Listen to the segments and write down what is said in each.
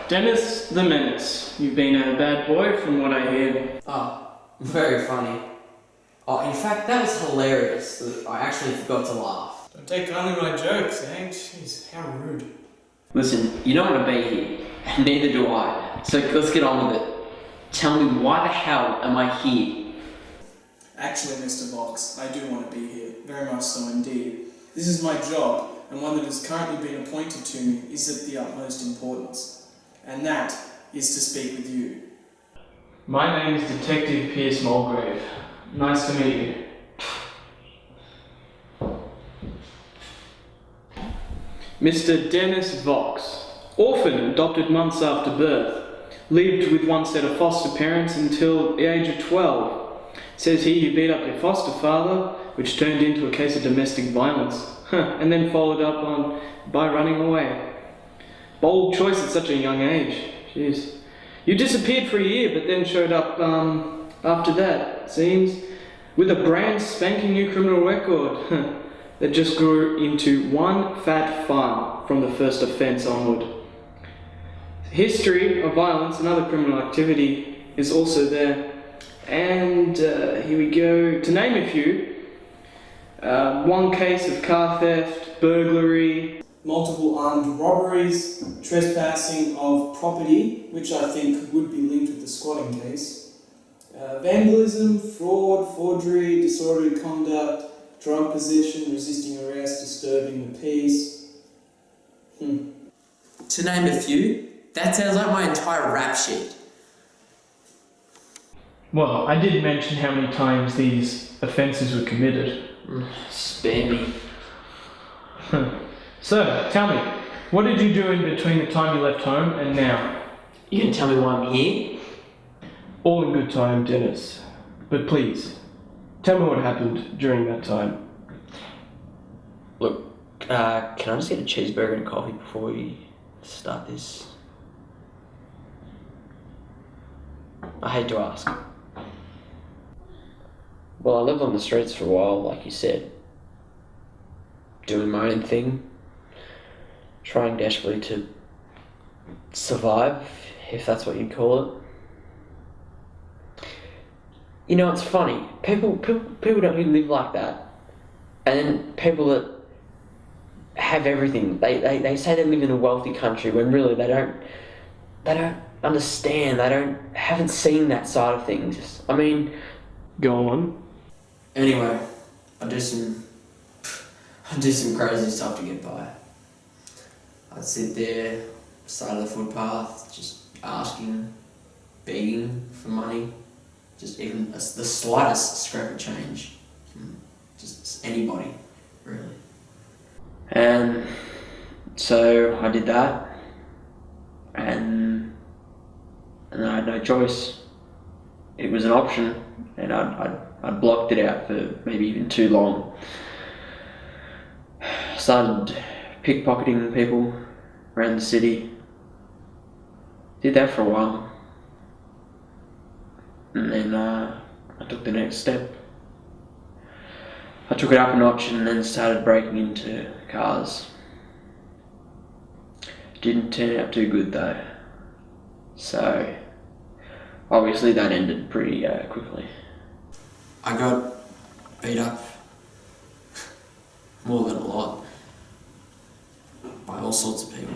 Dennis the Menace. You've been a bad boy from what I hear. Oh, very funny. Oh, in fact, that was hilarious that I actually forgot to laugh. Don't take kindly my jokes, eh? Jeez, how rude. Listen, you don't want to be here, and neither do I. So let's get on with it. Tell me, why the hell am I here? Actually, Mr. Vaux, I do want to be here. Very much so indeed. This is my job, and one that has currently been appointed to me is of the utmost importance. And that is to speak with you. My name is Detective Pierce Mulgrave. Nice to meet you. Mr. Dennis Vaux, orphan, adopted months after birth, lived with one set of foster parents until the age of 12. Says here you beat up your foster father, which turned into a case of domestic violence, and then followed up on by running away. Bold choice at such a young age. Jeez. You disappeared for a year, but then showed up after that, it seems, with a brand spanking new criminal record that just grew into one fat file from the first offence onward. History of violence and other criminal activity is also there. And here we go. To name a few, one case of car theft, burglary, Multiple armed robberies, trespassing of property, which I think would be linked with the squatting case, vandalism, fraud, forgery, disorderly conduct, drug possession, resisting arrest, disturbing the peace. To name a few, that sounds like my entire rap sheet. Well, I did mention how many times these offences were committed. Spare me. So, tell me, what did you do in between the time you left home and now? You can tell me why I'm here? All in good time, Dennis. But please, tell me what happened during that time. Look, can I just get a cheeseburger and coffee before we start this? I hate to ask. Well, I lived on the streets for a while, like you said. Doing my own thing. Trying desperately to survive, if that's what you'd call it. You know, it's funny. People don't really live like that. And then people that have everything, they say they live in a wealthy country when really they don't understand, haven't seen that side of things. I mean, Go on. Anyway, I do some crazy stuff to get by. I'd sit there, side of the footpath, just asking, begging for money, just even the slightest scrap of change from just anybody, really. And so I did that, and I had no choice. It was an option, and I'd blocked it out for maybe even too long. Started pickpocketing people around the city. Did that for a while. And then I took the next step. I took it up a notch and then started breaking into cars. Didn't turn out too good though. So obviously that ended pretty quickly. I got beat up more than a lot by all sorts of people.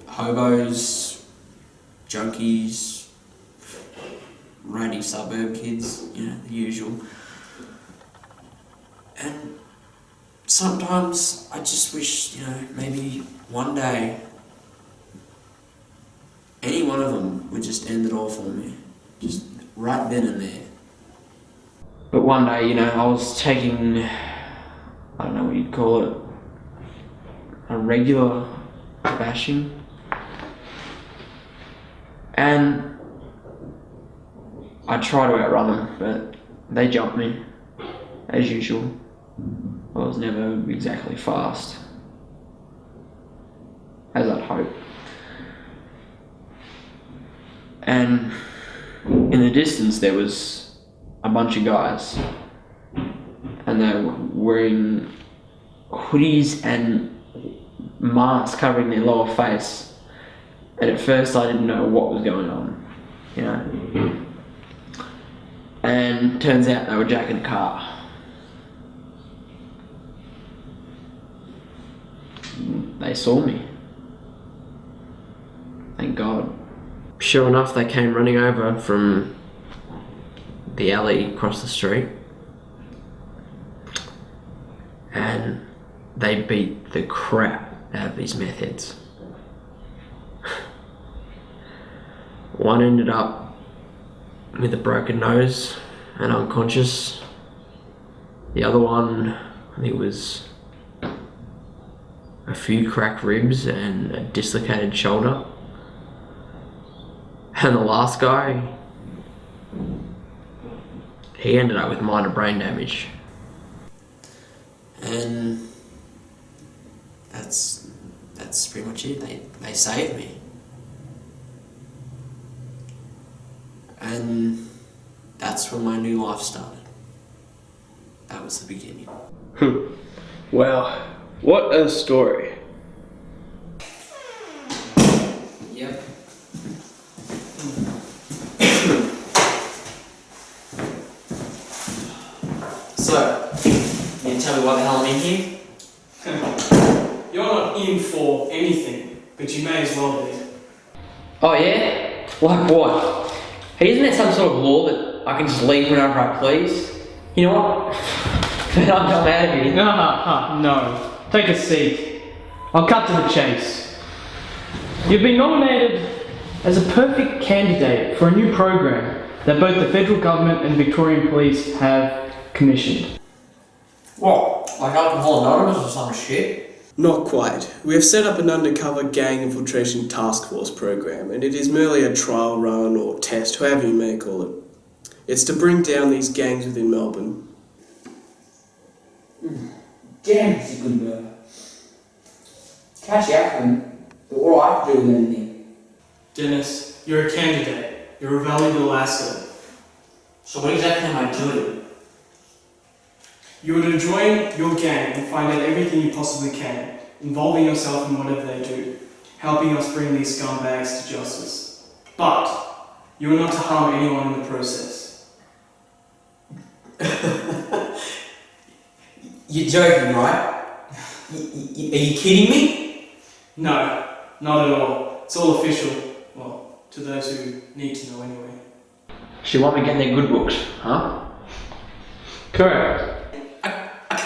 Hobos, junkies, ratty suburb kids, you know, the usual. And sometimes I just wish, you know, maybe one day any one of them would just end it all for me. Just right then and there. But one day, you know, I was taking, I don't know what you'd call it, a regular bashing. And I tried to outrun them, but they jumped me, as usual. I was never exactly fast, as I'd hope. And in the distance there was a bunch of guys, and they were wearing hoodies and masks covering their lower face, And at first I didn't know what was going on, you know. And turns out they were jacking a car. They saw me. Thank God. Sure enough, they came running over from the alley across the street. And they beat the crap out of these meth heads. One ended up with a broken nose and unconscious. The other one, I think, was a few cracked ribs and a dislocated shoulder. And the last guy, he ended up with minor brain damage. And that's pretty much it. They saved me. And that's when my new life started. That was the beginning. Wow, what a story. Yep. So, can you tell me why the hell I'm in here? You're not in for anything, but you may as well be. Oh yeah? Like what? Hey, isn't there some sort of law that I can just leave whenever I please? You know what? I'm out of here. No. Take a seat. I'll cut to the chase. You've been nominated as a perfect candidate for a new program that both the federal government and Victorian police have commissioned. What? Like Alcohol Anonymous or some shit? Not quite. We have set up an undercover gang infiltration task force program, and it is merely a trial run or test, however you may call it. It's to bring down these gangs within Melbourne. Damn, it's a good burger. Cash out for him, but what do I have to do with anything? Dennis, you're a candidate. You're a valuable asset. So what exactly am I doing? You are to join your gang and find out everything you possibly can, involving yourself in whatever they do, helping us bring these scumbags to justice. But you are not to harm anyone in the process. You're joking, right? Are you kidding me? No, not at all. It's all official. Well, to those who need to know anyway. She want me getting their good books, huh? Correct. I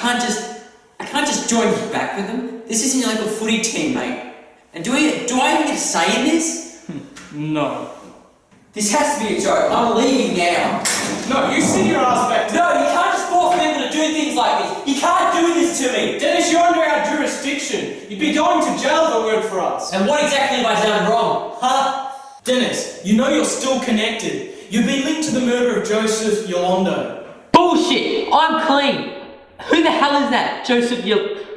can't just join back with them. This isn't like a footy team, mate. And do I even get a say in this? No. This has to be a joke. I'm leaving now. No, you sit your ass back. No, you can't just force people to do things like this. You can't do this to me. Dennis, you're under our jurisdiction. You'd be going to jail if it weren't for us. And what exactly have I done wrong? Huh? Dennis, you know you're still connected. You've been linked to the murder of Joseph Yolando. Bullshit! I'm clean! Who the hell is that?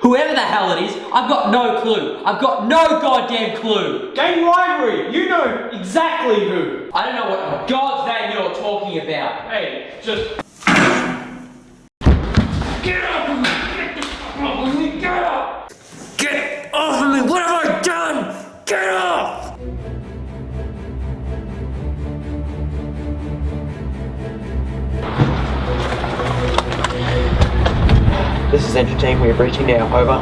Whoever the hell it is, I've got no clue. I've got no goddamn clue. Gang rivalry! You know exactly who. I don't know what in God's name you're talking about. Hey, just... Get off of me! Get the fuck off of me! Get off! Get off of me! What have I done? Get off! This is Entry Team, we are breaching now, over.